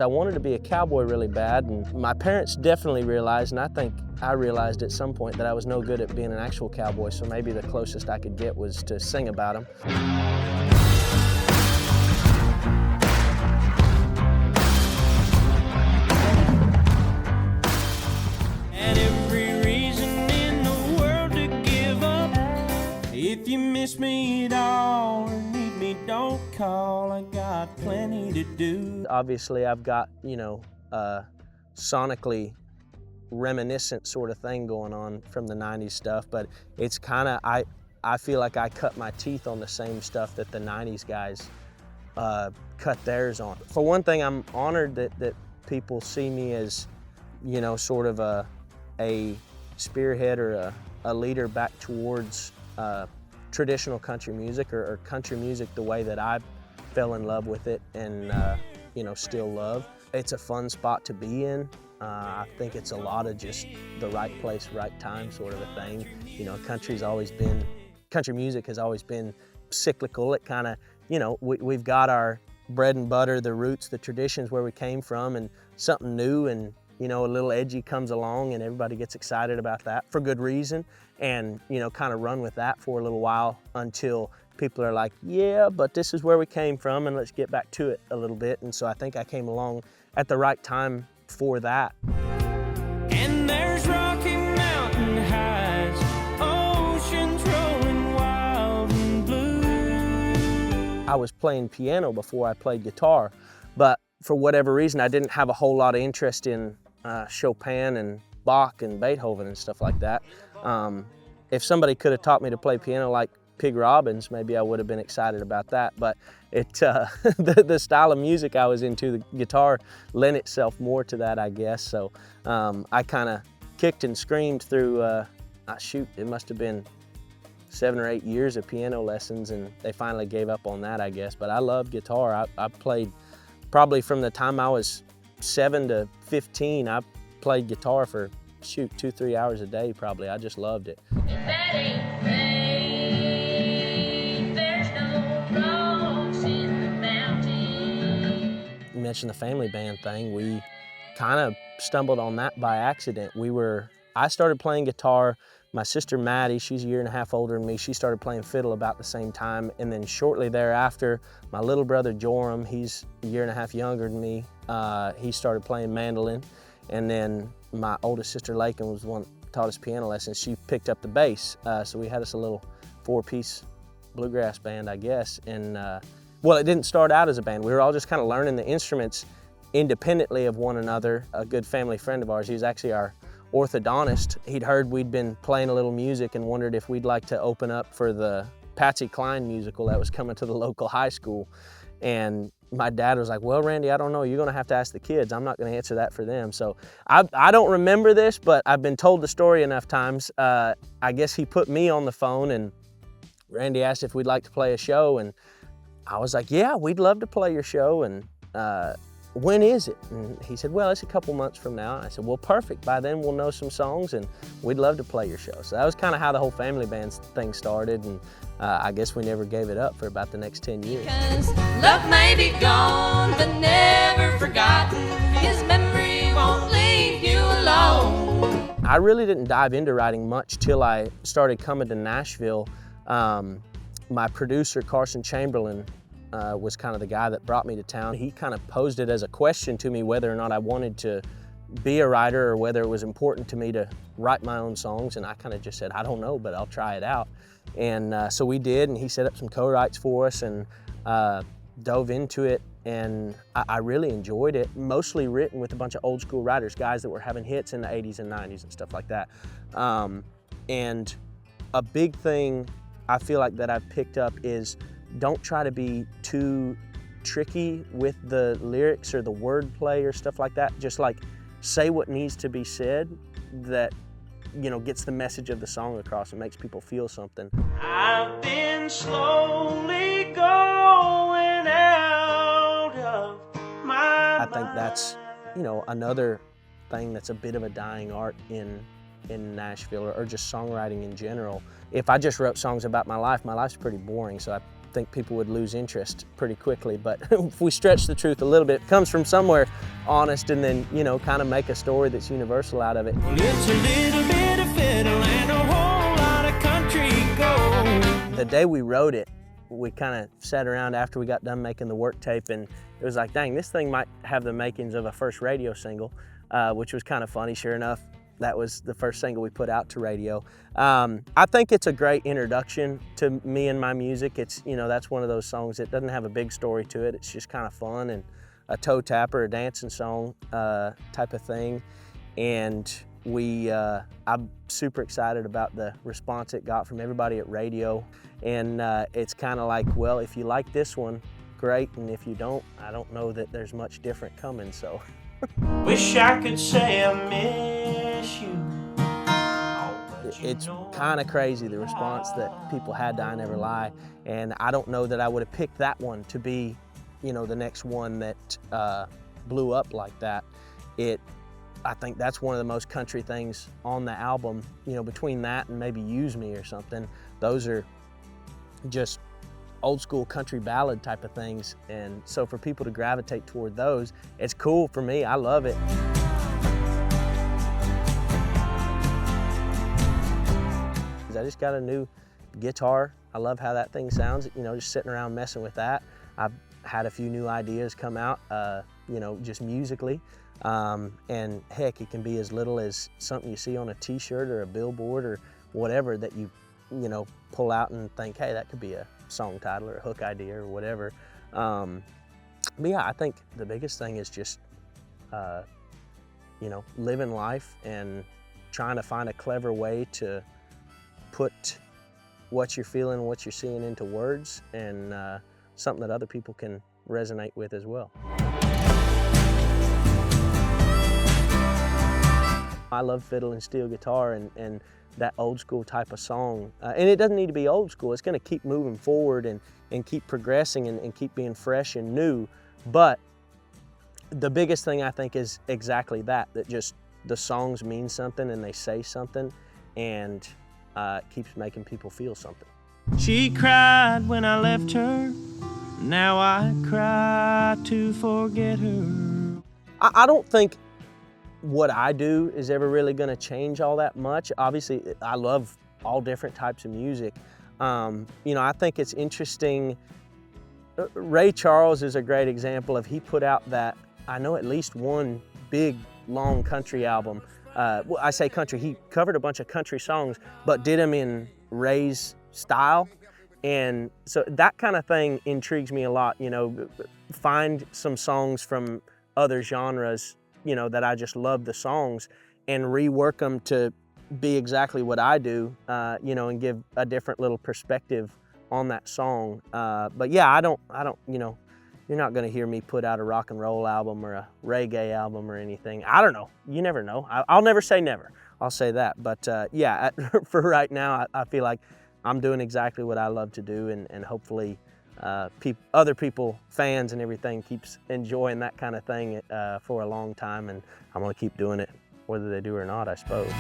I wanted to be a cowboy really bad, and my parents definitely realized, and I think I realized at some point, that I was no good at being an actual cowboy, so maybe the closest I could get was to sing about them. If you miss me at all or need me, don't call. I got plenty to do. Obviously, I've got, sonically reminiscent sort of thing going on from the 90s stuff, but it's kind of, I feel like I cut my teeth on the same stuff that the 90s guys cut theirs on. For one thing, I'm honored that people see me as, sort of a spearhead or a leader back towards traditional country music or country music the way that I fell in love with it and still love. It's a fun spot to be in. I think it's a lot of just the right place, right time sort of a thing. Country music has always been cyclical. It kind of, we've got our bread and butter, the roots, the traditions where we came from, and something new and a little edgy comes along and everybody gets excited about that for good reason, and kind of run with that for a little while until people are like, yeah, but this is where we came from and let's get back to it a little bit. And so I think I came along at the right time for that. And there's Rocky Mountain highs, oceans rolling wild and blue. I was playing piano before I played guitar, but for whatever reason, I didn't have a whole lot of interest in Chopin and Bach and Beethoven and stuff like that. If somebody could have taught me to play piano like Pig Robbins, maybe I would have been excited about that, but the style of music I was into, the guitar lent itself more to that, I guess. So I kind of kicked and screamed through, it must have been 7 or 8 years of piano lessons, and they finally gave up on that, I guess. But I love guitar. I played probably from the time I was 7 to 15, I played guitar for 2-3 hours a day probably. I just loved it. If that ain't fate, there's no rocks in the mountain. You mentioned the family band thing. We kind of stumbled on that by accident. I started playing guitar. My sister Maddie, she's a year and a half older than me, she started playing fiddle about the same time. And then shortly thereafter, my little brother Joram, he's a year and a half younger than me, he started playing mandolin. And then my oldest sister Lakin was the one that taught us piano lessons. She picked up the bass. So we had us a little 4-piece bluegrass band, I guess. And well, it didn't start out as a band. We were all just kind of learning the instruments independently of one another. A good family friend of ours, he was actually our orthodontist. He'd heard we'd been playing a little music and wondered if we'd like to open up for the Patsy Cline musical that was coming to the local high school. And my dad was like, well, Randy, I don't know. You're going to have to ask the kids. I'm not going to answer that for them. So I don't remember this, but I've been told the story enough times. I guess he put me on the phone and Randy asked if we'd like to play a show. And I was like, yeah, we'd love to play your show. And when is it? And he said, well, it's a couple months from now. And I said, well, perfect. By then we'll know some songs and we'd love to play your show. So that was kind of how the whole family band thing started. And I guess we never gave it up for about the next 10 years. 'Cause love may be gone, but never forgotten. His memory won't leave you alone. I really didn't dive into writing much till I started coming to Nashville. My producer, Carson Chamberlain, was kind of the guy that brought me to town. He kind of posed it as a question to me whether or not I wanted to be a writer or whether it was important to me to write my own songs, and I kind of just said, I don't know, but I'll try it out. And so we did, and he set up some co-writes for us and dove into it, and I really enjoyed it. Mostly written with a bunch of old school writers, guys that were having hits in the 80s and 90s and stuff like that. And a big thing I feel like that I've picked up is don't try to be too tricky with the lyrics or the wordplay or stuff like that. Just like say what needs to be said that gets the message of the song across and makes people feel something. I've been slowly going out of my I think that's, another thing that's a bit of a dying art in Nashville or just songwriting in general. If I just wrote songs about my life's pretty boring, so I think people would lose interest pretty quickly. But if we stretch the truth a little bit, it comes from somewhere honest, and then, you know, kind of make a story that's universal out of it. Well, it's a little bit of fiddle and a whole lot of country gold. The day we wrote it, we kind of sat around after we got done making the work tape, and it was like, dang, this thing might have the makings of a first radio single, which was kind of funny. Sure enough, that was the first single we put out to radio. I think it's a great introduction to me and my music. It's, you know, that's one of those songs that doesn't have a big story to it. It's just kind of fun and a toe tapper, a dancing song type of thing. And I'm super excited about the response it got from everybody at radio. And it's kind of like, well, if you like this one, great. And if you don't, I don't know that there's much different coming, so. Wish I could say I miss you. It's kind of crazy, the response that people had to I Never Lie. And I don't know that I would have picked that one to be, you know, the next one that blew up like that. I think that's one of the most country things on the album. You know, between that and maybe Use Me or something, those are just old school country ballad type of things. And so for people to gravitate toward those, it's cool for me. I love it. I just got a new guitar. I love how that thing sounds, you know, just sitting around messing with that. I've had a few new ideas come out, you know, just musically. And heck, it can be as little as something you see on a t-shirt or a billboard or whatever that you know, pull out and think, hey, that could be a song title or a hook idea or whatever. But yeah, I think the biggest thing is just, you know, living life and trying to find a clever way to put what you're feeling, what you're seeing into words, and something that other people can resonate with as well. I love fiddle and steel guitar and that old school type of song. And it doesn't need to be old school. It's gonna keep moving forward and keep progressing and keep being fresh and new. But the biggest thing I think is exactly that just the songs mean something and they say something, and it keeps making people feel something. She cried when I left her. Now I cry to forget her. I don't think what I do is ever really gonna change all that much. Obviously, I love all different types of music. You know, I think it's interesting. Ray Charles is a great example of, he put out that, I know at least one big, long country album. Well, I say country, he covered a bunch of country songs, but did them in Ray's style. And so that kind of thing intrigues me a lot, you know, find some songs from other genres, you know, that I just love the songs, and rework them to be exactly what I do, you know, and give a different little perspective on that song. But yeah, I don't, you know, you're not gonna hear me put out a rock and roll album or a reggae album or anything. I don't know, you never know. I'll never say never, I'll say that. But yeah, for right now, I feel like I'm doing exactly what I love to do, and hopefully other people, fans and everything, keeps enjoying that kind of thing for a long time, and I'm gonna keep doing it whether they do or not, I suppose.